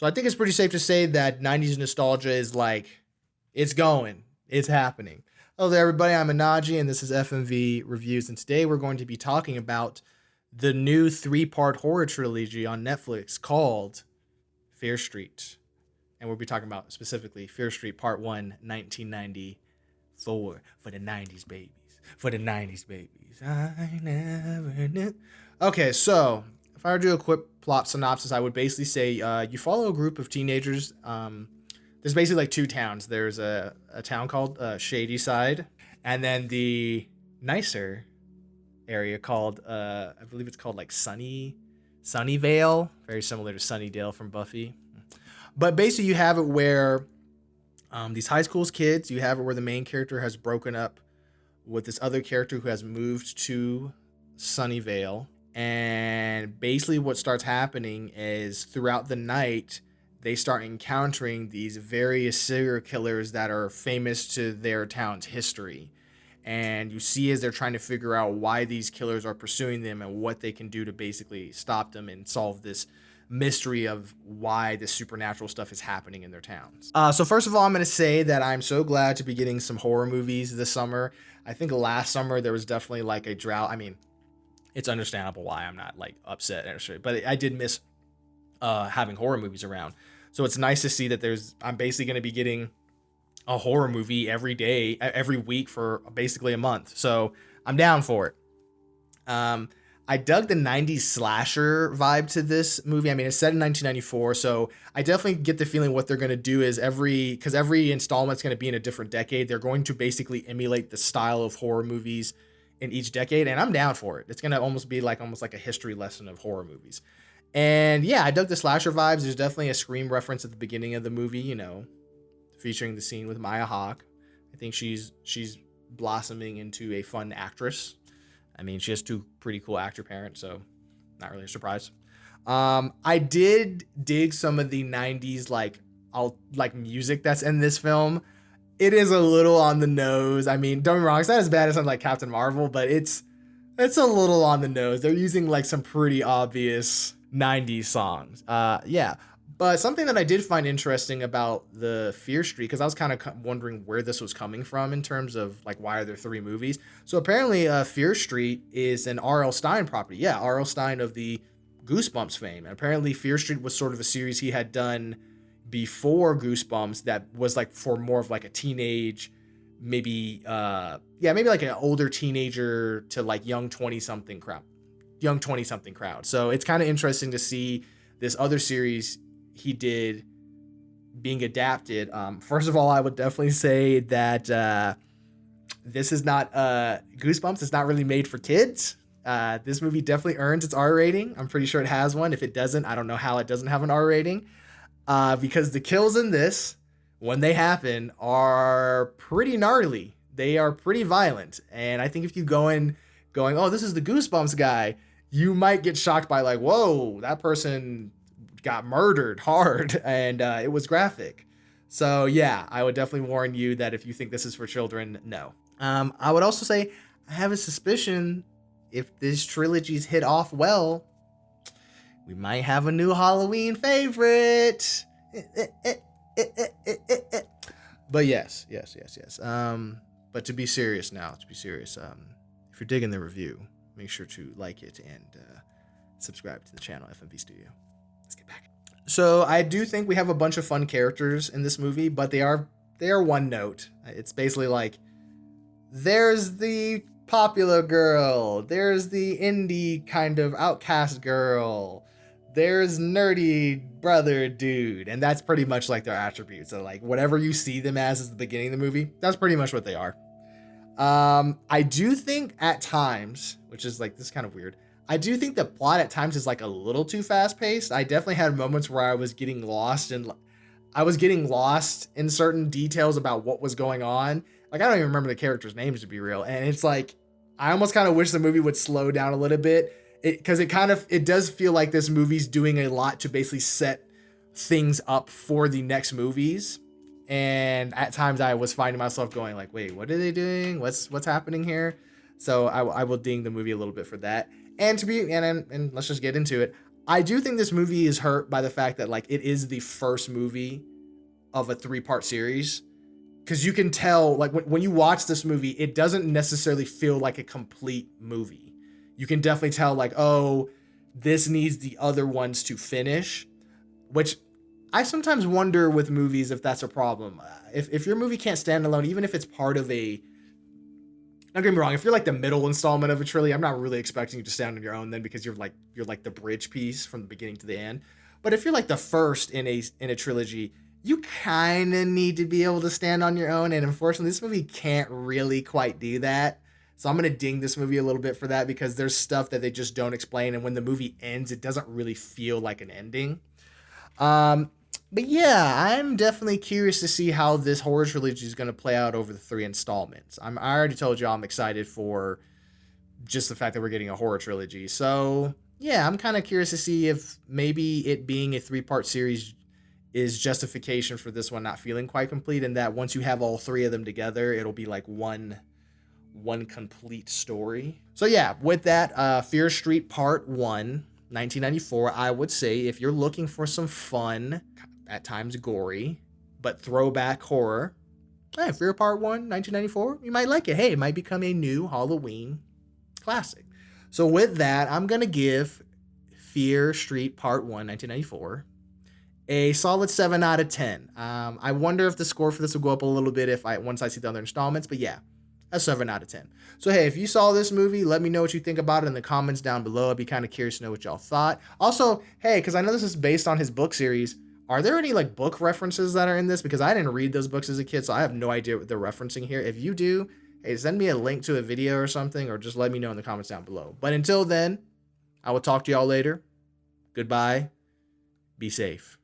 So I think it's pretty safe to say that 90s nostalgia is like, it's going, it's happening. Hello there, everybody. I'm Anaji, and this is FMV Reviews. And today we're going to be talking about the new three-part horror trilogy on Netflix called Fear Street. And we'll be talking about specifically Fear Street Part 1, 1994. For the 90s babies. For the 90s babies. I never knew. Okay, so if I were to do a quick plot synopsis, I would basically say you follow a group of teenagers. There's basically like two towns. There's a town called Shady Side, and then the nicer area called I believe it's called like Sunnyvale, very similar to Sunnydale from Buffy. But basically, you have it where these high school kids. You have it where the main character has broken up with this other character who has moved to Sunnyvale. And basically what starts happening is throughout the night, they start encountering these various serial killers that are famous to their town's history. And you see as they're trying to figure out why these killers are pursuing them and what they can do to basically stop them and solve this mystery of why this supernatural stuff is happening in their towns. So first of all, I'm going to say that I'm so glad to be getting some horror movies this summer. I think last summer there was definitely like a drought. I mean, it's understandable why I'm not like upset, but I did miss having horror movies around. So it's nice to see that I'm basically going to be getting a horror movie every day, every week for basically a month. So I'm down for it. I dug the 90s slasher vibe to this movie. I mean, it's set in 1994, so I definitely get the feeling what they're going to do is because every installment's going to be in a different decade, they're going to basically emulate the style of horror movies in each decade, and I'm down for it. It's going to almost be like a history lesson of horror movies. And yeah, I dug the slasher vibes. There's definitely a Scream reference at the beginning of the movie, featuring the scene with Maya Hawke. I think she's blossoming into a fun actress. I mean, she has two pretty cool actor parents, so not really a surprise. I did dig some of the 90s like music that's in this film. It is a little on the nose. I mean, don't get me wrong, it's not as bad as something like Captain Marvel, but it's a little on the nose. They're using like some pretty obvious 90s songs. Yeah. But something that I did find interesting about the Fear Street, because I was kind of wondering where this was coming from in terms of like, why are there three movies? So apparently Fear Street is an R.L. Stine property. Yeah, R.L. Stine of the Goosebumps fame. And apparently Fear Street was sort of a series he had done before Goosebumps that was like for more of like a teenage, maybe like an older teenager to like young 20-something crowd. So it's kind of interesting to see this other series he did being adapted. First of all, I would definitely say that this is not Goosebumps. It's not really made for kids. This movie definitely earns its R rating. I'm pretty sure it has one. If it doesn't, I don't know how it doesn't have an R rating. Because the kills in this, when they happen, are pretty gnarly. They are pretty violent. And I think if you go in going, oh, this is the Goosebumps guy, you might get shocked by like, whoa, that person got murdered hard, and it was graphic. So yeah, I would definitely warn you that if you think this is for children, no. I would also say I have a suspicion if this trilogy's hit off well, we might have a new Halloween favorite. But yes. But to be serious now, if you're digging the review, make sure to like it and subscribe to the channel, FMV Studio. Let's get back. So I do think we have a bunch of fun characters in this movie, but they are one note. It's basically like, there's the popular girl, there's the indie kind of outcast girl, there's nerdy brother dude, and that's pretty much like their attributes. So like whatever you see them as the beginning of the movie, that's pretty much what they are. I do think at times, which is like, this is kind of weird, I do think the plot at times is like a little too fast paced. I definitely had moments where I was getting lost in certain details about what was going on. Like, I don't even remember the characters' names, to be real. And it's like, I almost kind of wish the movie would slow down a little bit, because it does feel like this movie's doing a lot to basically set things up for the next movies. And at times I was finding myself going like, wait, what are they doing? What's happening here? So I will ding the movie a little bit for that. And let's just get into it. I do think this movie is hurt by the fact that like it is the first movie of a 3-part series. Because you can tell, like when you watch this movie, it doesn't necessarily feel like a complete movie. You can definitely tell, like, oh, this needs the other ones to finish, which I sometimes wonder with movies if that's a problem. If your movie can't stand alone, even if it's part of a, don't get me wrong, if you're like the middle installment of a trilogy, I'm not really expecting you to stand on your own then, because you're like the bridge piece from the beginning to the end. But if you're like the first in a trilogy, you kind of need to be able to stand on your own, and unfortunately this movie can't really quite do that. So I'm going to ding this movie a little bit for that, because there's stuff that they just don't explain, and when the movie ends it doesn't really feel like an ending. um but yeah, I'm definitely curious to see how this horror trilogy is going to play out over the 3 installments. I already told you I'm excited for just the fact that we're getting a horror trilogy. So yeah, I'm kind of curious to see if maybe it being a 3-part series is justification for this one not feeling quite complete, and that once you have all 3 of them together, it'll be like one complete story. So yeah, with that, Fear Street Part 1, 1994, I would say if you're looking for some fun, at times gory, but throwback horror, hey, Fear Part 1, 1994, you might like it. Hey, it might become a new Halloween classic. So with that, I'm going to give Fear Street Part 1, 1994, a solid 7 out of 10. I wonder if the score for this will go up a little bit once I see the other installments, but yeah, a 7 out of 10. So hey, if you saw this movie, let me know what you think about it in the comments down below. I'd be kind of curious to know what y'all thought. Also, hey, because I know this is based on his book series, are there any like book references that are in this? Because I didn't read those books as a kid, so I have no idea what they're referencing here. If you do, hey, send me a link to a video or something, or just let me know in the comments down below. But until then, I will talk to y'all later. Goodbye. Be safe.